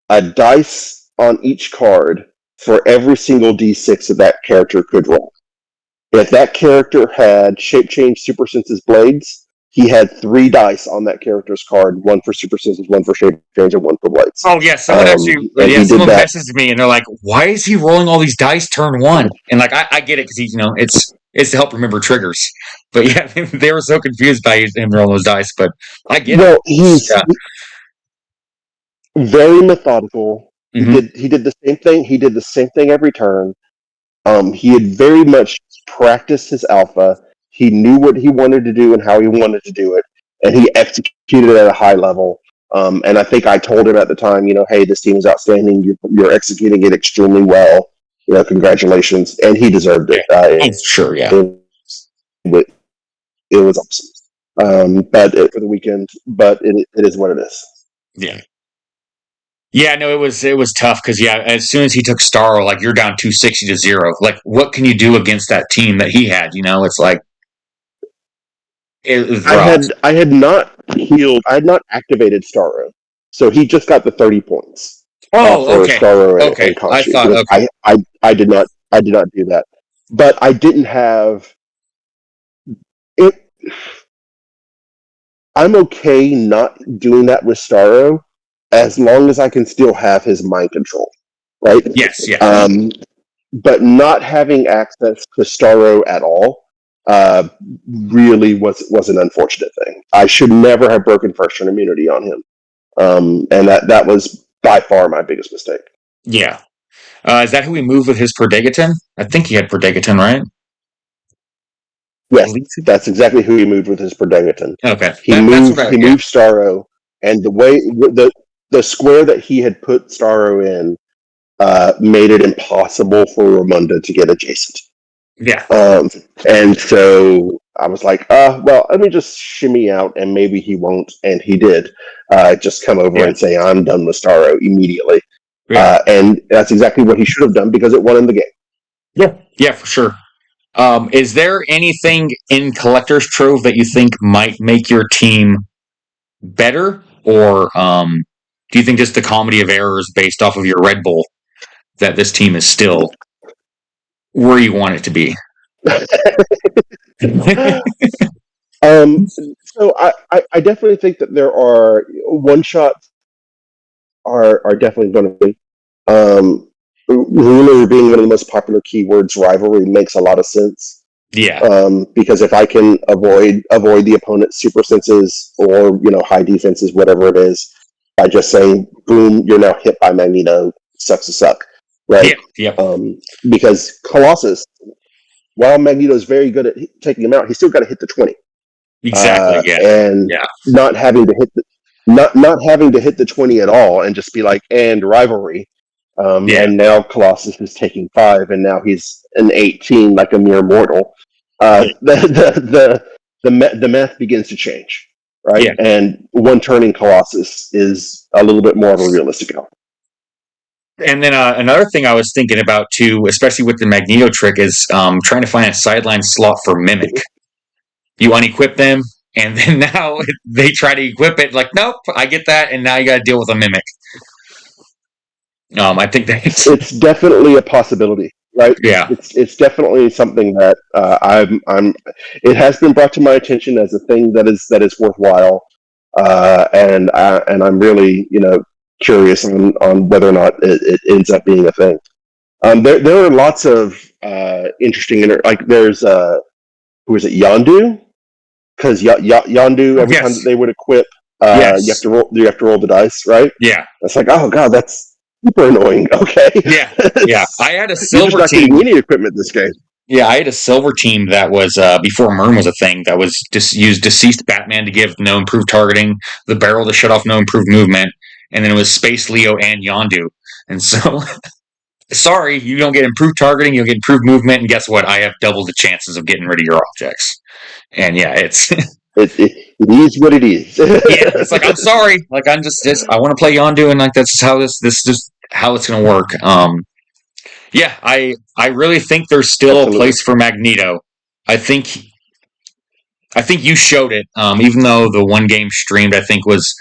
a dice on each card for every single D6 that character could roll. If that character had shape change super senses blades, he had 3 dice on that character's card, one for super senses, one for shape change, and one for blades. Oh yeah, And he did someone that. messaged me and they're like, "Why is he rolling all these dice turn one?" And like, I get it because he's it's to help remember triggers. But yeah, they were so confused by him rolling those dice. But I get it. Well, he's Yeah. very methodical. Hmm. He did the same thing. He did the same thing every turn. He had very much practiced his alpha. He knew what he wanted to do and how he wanted to do it, and he executed at a high level. And I think I told him at the time, hey, this team is outstanding. You're executing it extremely well. Congratulations, and he deserved Yeah. it. Oh, sure. Yeah. It, it was awesome. For the weekend, but it is what it is. Yeah. Yeah, no, it was tough because yeah, as soon as he took Starro, like you're down 260-0. Like, what can you do against that team that he had? It's like it was rough. I had not healed. I had not activated Starro, so he just got the 30 points Oh, for okay, Starro okay. and I Khonshu thought because okay. I did not do that, but I didn't have it. I'm okay not doing that with Starro as long as I can still have his mind control, right? Yes, yeah, But not having access to Starro at all really was an unfortunate thing. I should never have broken first turn immunity on him, and that was by far my biggest mistake. yeah. Is that who he moved with his Perdegaton? I think he had Perdegaton, right? Yes, Believe it. that's exactly who he moved with his Perdegaton. Okay, He that's what moved I he yeah. moved Starro, and the square that he had put Starro in made it impossible for Ramunda to get adjacent. Yeah, Um, and so I was like, well, let me just shimmy out and maybe he won't. And he did. Just come over yeah, and say, I'm done with Starro immediately. yeah, And that's exactly what he should have done because it won in the game. yeah, yeah, for sure. Is there anything in Collector's Trove that you think might make your team better, or do you think just the comedy of errors based off of your Red Bull that this team is still where you want it to be? um, so I definitely think that there are one shots are definitely going to be. Rumor being one of the most popular keywords, rivalry makes a lot of sense. Yeah, Because if I can avoid the opponent's super senses or high defenses, whatever it is, by just saying boom, you're now hit by Magneto, sucks to suck, right? yeah, yeah, Because Colossus, while Magneto is very good at taking him out, he's still got to hit the 20, exactly. Yeah, and yeah, not having to hit the not having to hit the 20 at all, and just be like and rivalry. yeah, And now Colossus is taking 5, and now he's an 18, like a mere mortal. yeah, The the math begins to change, right? Yeah. And one turning Colossus is a little bit more of a realistic outcome. And then another thing I was thinking about too, especially with the Magneto trick, is trying to find a sideline slot for Mimic. You unequip them, and then now they try to equip it. Like, nope, I get that, and now you got to deal with a Mimic. I think that's It's definitely a possibility, right? yeah, It's definitely something that I'm. It has been brought to my attention as a thing that is worthwhile, and I'm really curious on whether or not it ends up being a thing. There are lots of interesting like there's who is it, Yondu? Because Yondu, every time that yes, they would equip, yes, you have to roll the dice, right? yeah, It's like, oh god, that's super annoying. Okay, yeah, yeah. I had a you're just silver not team. getting any equipment this game. Yeah, I had a silver team that was before Murn was a thing. That was just used deceased Batman to give no improved targeting, the barrel to shut off no improved movement, and then it was Space Leo and Yondu. And so, sorry, you don't get improved targeting, you'll get improved movement, and guess what? I have double the chances of getting rid of your objects. And yeah, it's It is what it is. yeah, it's like I'm sorry, like I'm just I want to play Yondu, and like that's just how this just how it's gonna work. Yeah, I really think there's still a Absolutely. place for Magneto. I think I think you showed it, even though the one game streamed I think was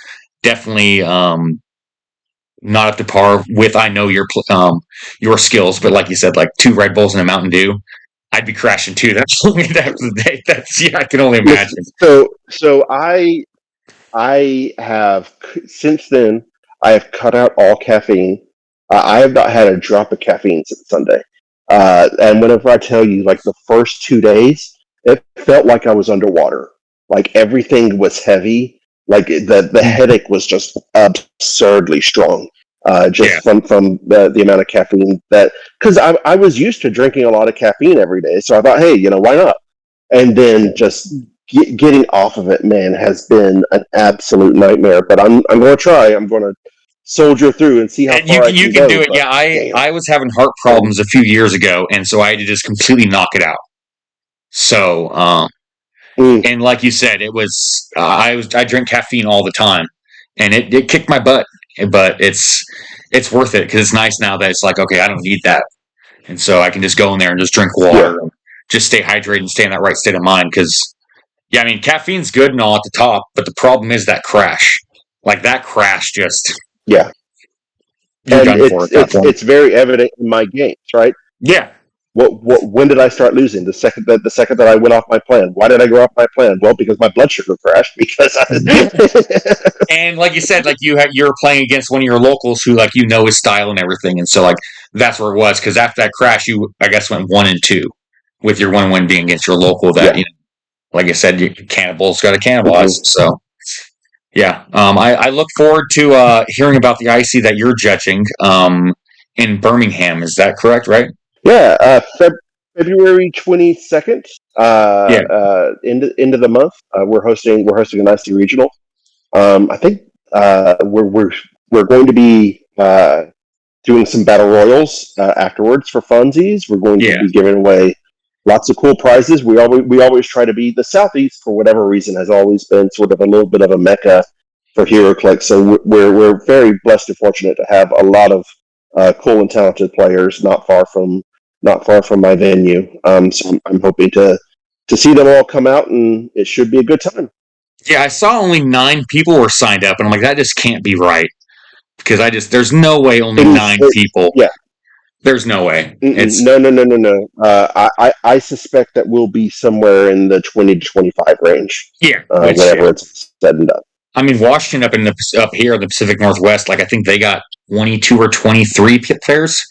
definitely not up to par with I know your skills, but like you said, like 2 Red Bulls and a Mountain Dew, I'd be crashing too. That's the end the day. That's yeah, I can only Listen, imagine. so I have since then I have cut out all caffeine. I have not had a drop of caffeine since Sunday. And whenever I tell you, like the first 2 days, it felt like I was underwater. Like everything was heavy. Like the headache was just absurdly strong. Yeah, Just from the amount of caffeine that because I was used to drinking a lot of caffeine every day, so I thought, hey, why not? And then just getting off of it, man, has been an absolute nightmare. But I'm going to try. I'm going to soldier through and see how and you far I you can can do go. it. But Yeah, I damn, I was having heart problems a few years ago, and so I had to just completely knock it out. So, mm, and like you said, it was I drink caffeine all the time, and it kicked my butt. But it's worth it because it's nice now that it's like okay, I don't need that, and so I can just go in there and just drink yeah, water and just stay hydrated and stay in that right state of mind. Because yeah, I mean caffeine's good and all at the top, but the problem is that crash. Like that crash, just yeah. you're And done for at that point. it's very evident in my games, right? Yeah, When did I start losing? The second that I went off my plan. Why did I go off my plan? Well, because my blood sugar crashed. Because and like you said, like you're playing against one of your locals who like his style and everything, and so like that's where it was. Because after that crash, you I guess went 1-2 with your 1-1 being against your local. That yeah, like I said, your cannibals got to cannibalize. hmm So yeah, I look forward to hearing about the IC that you're judging in Birmingham. Is that correct? Right? yeah. February 22nd, Yeah, end of the month, we're hosting an IC regional. I think we're going to be doing some battle royals afterwards for funsies. We're going to yeah, be giving away lots of cool prizes. We always try to be the Southeast for whatever reason has always been sort of a little bit of a mecca for HeroClix. So we're very blessed and fortunate to have a lot of cool and talented players not far from my venue. So I'm hoping to see them all come out, and it should be a good time. yeah. I saw only 9 people were signed up, and I'm like, that just can't be right because there's no way only It is, 9 people. yeah. There's no way. It's No, no, no, no, no. I suspect that we'll be somewhere in the 20 to 25 range yeah, which yeah. whenever it's said and done. I mean, Washington up here in the Pacific Northwest, like I think they got 22 or 23 players,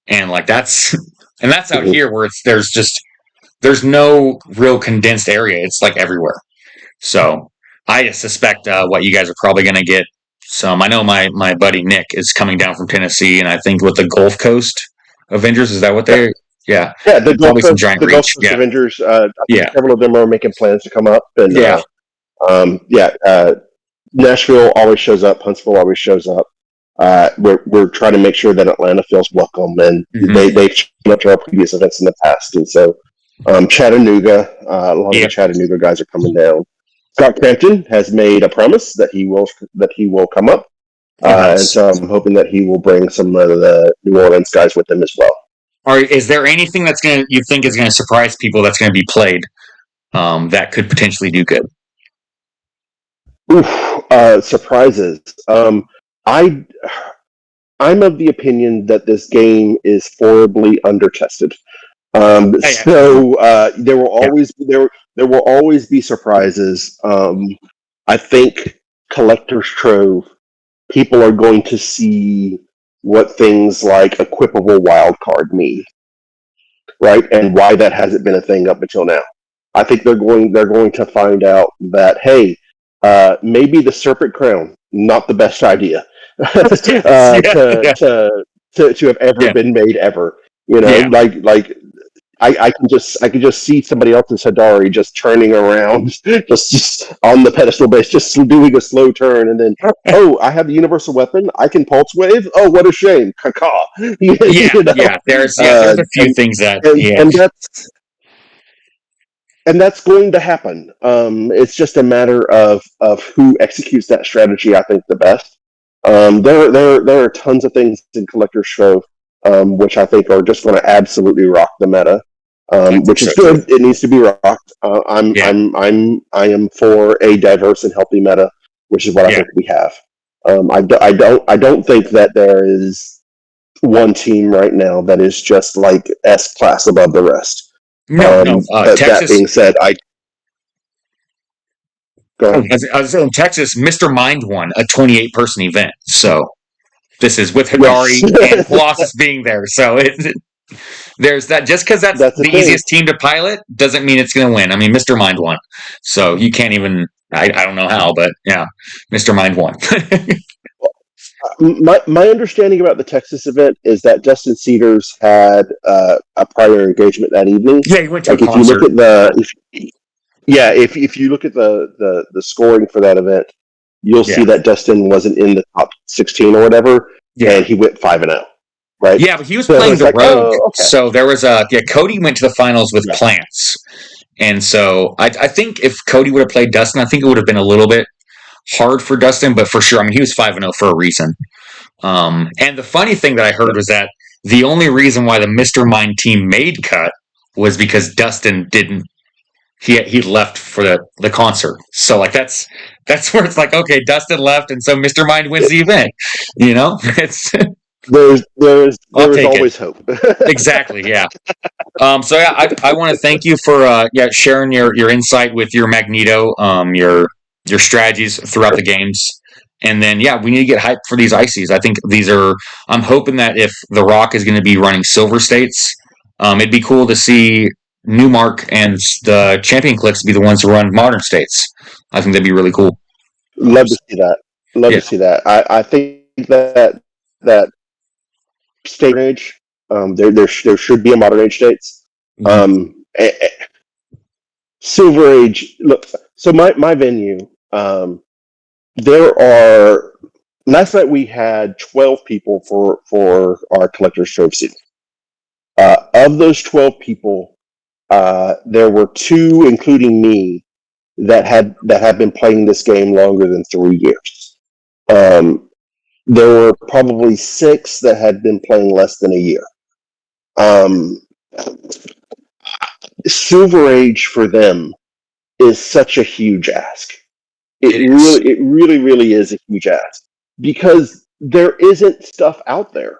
and like that's and that's out Mhm. here where there's no real condensed area. It's like everywhere. So I just suspect what you guys are probably going to get some. I know my buddy Nick is coming down from Tennessee, and I think with the Gulf Coast Avengers, is that what Yep. they? Yeah, Yeah, the Gulf probably some Coast, giant the Gulf reach. Coast Yeah, Avengers. I think yeah, several of them are making plans to come up, and yeah, yeah, Nashville always shows up. Huntsville always shows up. We're trying to make sure that Atlanta feels welcome, and hmm they've shown up to our previous events in the past, and so Chattanooga, a lot of the Yep. Chattanooga guys are coming down. Scott Crampton has made a promise that he will come up, Oh, and nice. so I'm hoping that he will bring some of the New Orleans guys with him as well. Or is there anything that's gonna you think is gonna surprise people that's gonna be played that could potentially do good? Oof, surprises. I I'm of the opinion that this game is horribly undertested. Yeah, So yeah, there will always be surprises. I think collector's trove people are going to see what things like equipable wildcard mean, right, and why that hasn't been a thing up until now. I think they're going to find out that hey, maybe the serpent crown not the best idea yes, yeah, yeah, to have ever yeah, been made ever. You know, yeah. like I can just see somebody else's Hadari just turning around, just on the pedestal base, just doing a slow turn, and then oh, I have the universal weapon. I can pulse wave. Oh, what a shame, caca. Yeah, you know, yeah. There's a few things that yeah. and that's going to happen. It's just a matter of who executes that strategy. I think the best. There are tons of things in Collector's Show which I think are just going to absolutely rock the meta, I think which so is too. good. It needs to be rocked. Yeah, I am for a diverse and healthy meta, which is what I yeah. think we have. I don't think that there is one team right now that is just like S class above the rest. No, no. But that Texas. being said, I go Oh, ahead. I was saying Texas. Mr. Mind won a 28 person event. So this is with Yes, Hadari and Colossus being there. So there's that. Just because that's that's the the thing. easiest team to pilot doesn't mean it's going to win. I mean, Mr. Mind won. So you can't even. I don't know how, but yeah, Mr. Mind won. My understanding about the Texas event is that Justin Cedars had a prior engagement that evening. Yeah, he went to a Like if you look concert. at yeah, if you look at the scoring for that event, you'll Yeah, see that Justin wasn't in the top 16 or whatever, yeah. and he went 5-0, right? Yeah, but he was So playing it's the like, rogue. oh, okay, So there was a yeah. Cody went to the finals with yeah. Plants, and so I think if Cody would have played Dustin, I think it would have been a little bit hard for Dustin. But for sure, I mean, he was 5-0 for a reason. And the funny thing that I heard was that the only reason why the Mister Mind team made cut was because Dustin didn't. He left for the concert. So like that's where it's like okay, Dustin left, and so Mister Mind wins the event. You know, it's I'll There is take it. always hope. Exactly. Yeah. So yeah, I want to thank you for yeah sharing your insight with your Magneto, your strategies throughout the games, and then yeah, we need to get hyped for these ices. I think these are. I'm hoping that if the Rock is going to be running Silver States, it'd be cool to see Newmark and the Champion Clicks be the ones who run Modern States. I think that'd be really cool. Love to see that. Love Yeah. to see that. I think that state age, there should be a modern age states. Mhm. Um, Silver Age. Look, so my venue. There are last night we had 12 people for our collector's trophy. Of those 12 people, there were two, including me, that have been playing this game longer than 3 years. There were probably six that had been playing less than a year. Um, Silver Age for them is such a huge ask. It is. It really, really is a huge ask because there isn't stuff out there.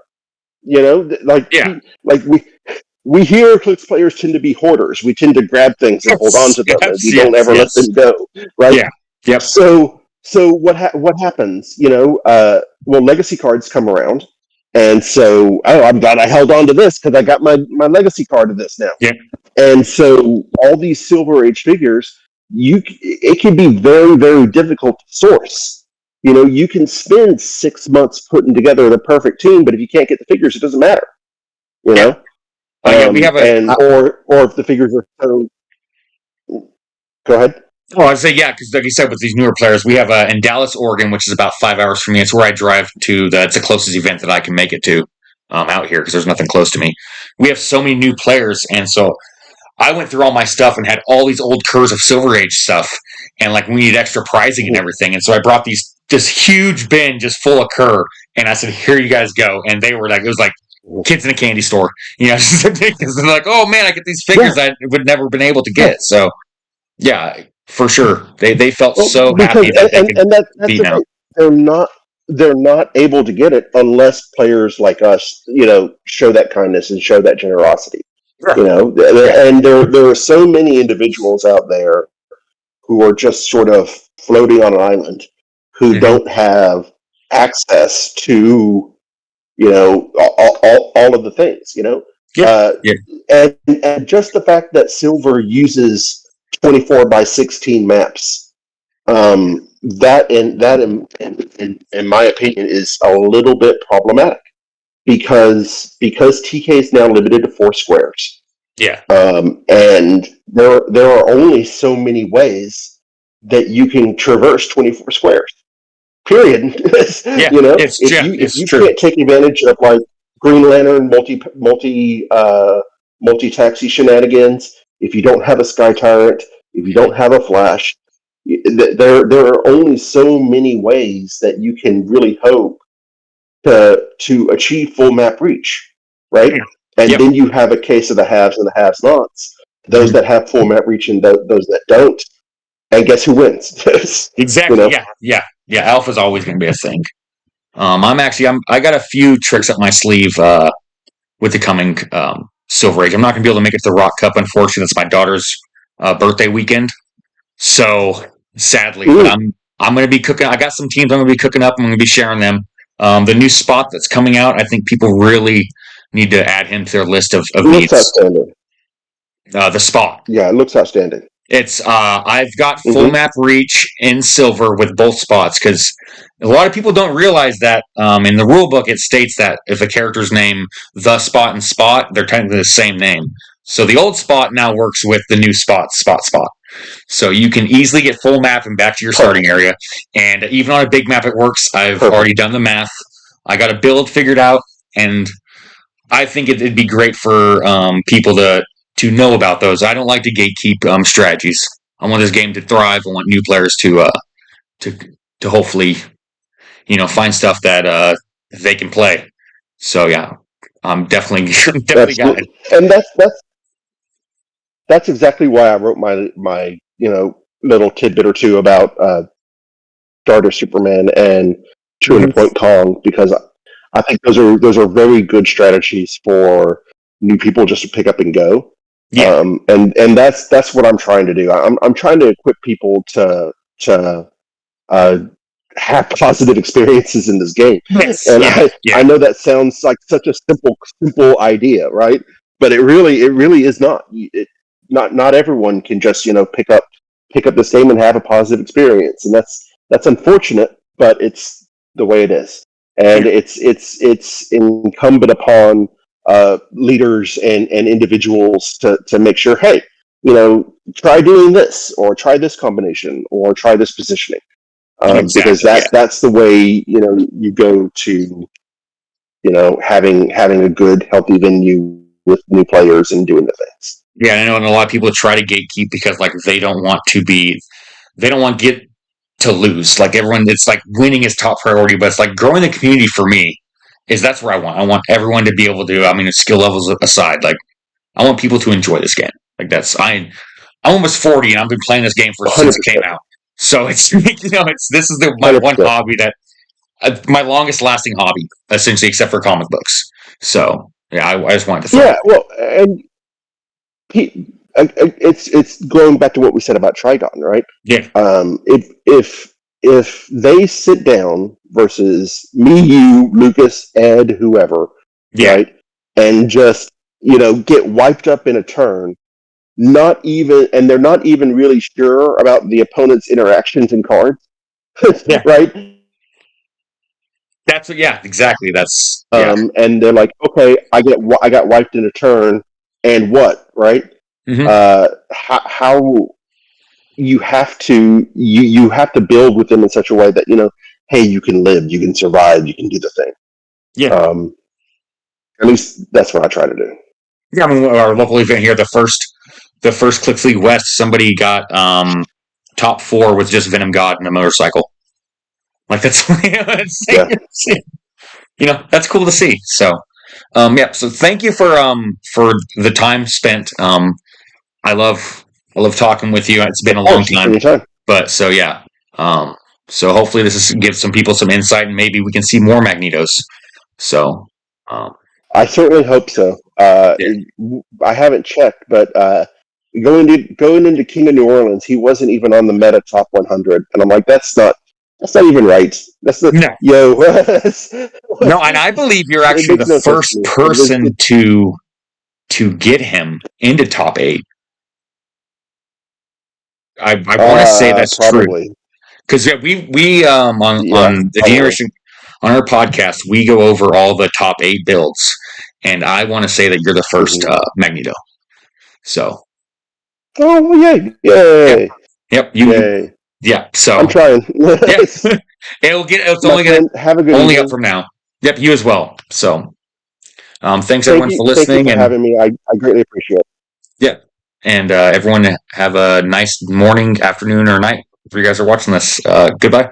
You know, Yeah. like we hear Eclipse players tend to be hoarders. We tend to grab things and hold on Yes. to them, and Yes. we don't Yes. ever let Yes. them go, right? Yeah. Yep. So what happens? You know, well, legacy cards come around, and so oh, I'm glad I held on to this because I got my legacy card of this now. Yep. And so all these Silver Age figures, it can be very, very difficult to source. You know, you can spend 6 months putting together the perfect team, but if you can't get the figures, it doesn't matter. You Yeah. know, Yeah. We have a. and or if the figures are so. Go ahead. Oh, I'd say yeah, because like you said, with these newer players, we have in Dallas, Oregon, which is about 5 hours from me. It's where I drive to. It's the closest event that I can make it to out here because there's nothing close to me. We have so many new players, and so I went through all my stuff and had all these old Curse of Silver Age stuff, and like we needed extra prizing and everything, and so I brought this huge bin just full of Cur, and I said, "Here you guys go," and they were like, it was like kids in a candy store, because they're like, "Oh man, I get these figures I would never been able to get." So yeah, for sure, they felt so happy that they could that's be the now. thing. They're not able to get it unless players like us, show that kindness and show that generosity. Sure. Yeah. And there are so many individuals out there who are just sort of floating on an island, who Mm-hmm. don't have access to, all of the things, Yeah. uh, Yeah. and just the fact that Silver uses 24 by 16 maps, in my opinion, is a little bit problematic because TK is now limited to 4 squares. Yeah. And there are only so many ways that you can traverse 24 squares. Period. Yeah. If It's you true. can't take advantage of like Green Lantern multi taxi shenanigans, if you don't have a Sky Tyrant, if you don't have a Flash, there are only so many ways that you can really hope to achieve full map reach, right? Yeah. And Yep. then you have a case of the haves and the have-nots. Those Mhm. that have full map reach and those that don't. And guess who wins? you Exactly. know, Yeah. Yeah. Yeah. Alpha's always going to be a thing. I got a few tricks up my sleeve with the coming Silver Age. I'm not going to be able to make it to the Rock Cup. Unfortunately, it's my daughter's birthday weekend. So sadly, but mm, I'm going to be cooking. I got some teams I'm going to be cooking up. I'm going to be sharing them. The new spot that's coming out, I think people really need to add him to their list of it looks needs. outstanding. The spot. Yeah, it looks outstanding. It's I've got full Mm-hmm. map reach in silver with both spots because a lot of people don't realize that in the rule book it states that if a character's name the spot and spot, they're technically the same name. So the old spot now works with the new spot. So you can easily get full map and back to your starting Perfect. area. And even on a big map, it works. I've Perfect. already done the math. I got a build figured out, and I think it'd be great for people to know about those. I don't like to gatekeep strategies. I want this game to thrive. I want new players to to hopefully find stuff that they can play. So yeah, I'm definitely definitely got it. Absolutely. And that's exactly why I wrote my little tidbit or two about Starter Superman and 200 Mm-hmm. Point Kong, because I think those are very good strategies for new people just to pick up and go. Yeah. And that's what I'm trying to do. I'm trying to equip people to uh, have positive experiences in this game. Yes. And Yeah. I Yeah. know that sounds like such a simple idea, right? But it really is not. Not everyone can just pick up this game and have a positive experience, and that's unfortunate, but it's the way it is. And Yeah. it's incumbent upon leaders and individuals to make sure, hey, try doing this, or try this combination, or try this positioning, because Exactly. Yeah. that's the way you go to having a good, healthy venue with new players and doing the things. Yeah. I know, and a lot of people try to gatekeep because like they don't want get to lose. Like everyone, it's like winning is top priority, but it's like growing the community for me is that's where I want. I want everyone to be able to. I mean, skill levels aside, like I want people to enjoy this game. Like I'm almost 40 and I've been playing this game for since it came 100%. out. So it's it's this is my one 100%. hobby that my longest lasting hobby essentially, except for comic books. So yeah, I just wanted to throw Yeah, that. well, and it's going back to what we said about Trigon, right? Yeah, If they sit down versus me, you, Lucas, Ed, whoever, yeah, right, and just get wiped up in a turn, and they're not even really sure about the opponent's interactions and cards, yeah. right? That's what. Yeah, exactly. That's yeah. And they're like, okay, I got wiped in a turn, and what, right? Mm-hmm. How you have to build with them in such a way that hey, you can live, you can survive, you can do the thing. Yeah. At least that's what I try to do. Yeah, I mean, our local event here, the first the first Click League West, somebody got top 4 with just Venom God and a motorcycle. Like that's Yeah. That's cool to see. So yeah. So thank you for the time spent. I love talking with you. It's been a Of long course, time, anytime. but so yeah. So hopefully this gives some people some insight, and maybe we can see more Magnetos. So I certainly hope so. yeah. I haven't checked, but going into King of New Orleans, he wasn't even on the meta top 100, and I'm like, that's not even right. That's the No, yo. no, and I believe you're It actually makes the no sense to first me. person to get him into top 8. I want to say that's true. Probably. Because yeah, we Yeah, on the probably. generation on our podcast we go over all the top 8 builds, and I want to say that you're the first Mhm. Magneto. So Oh, yay! yeah, Yay! yep, you Yay! yeah. I'm So trying. yeah, it's My only gonna friend, have a good only up evening. from now. Yep, you as well. So thanks Thank everyone you. for Thank you listening, for and having me. I greatly appreciate it. yeah, and everyone have a nice morning, afternoon, or night if you guys are watching this. Goodbye.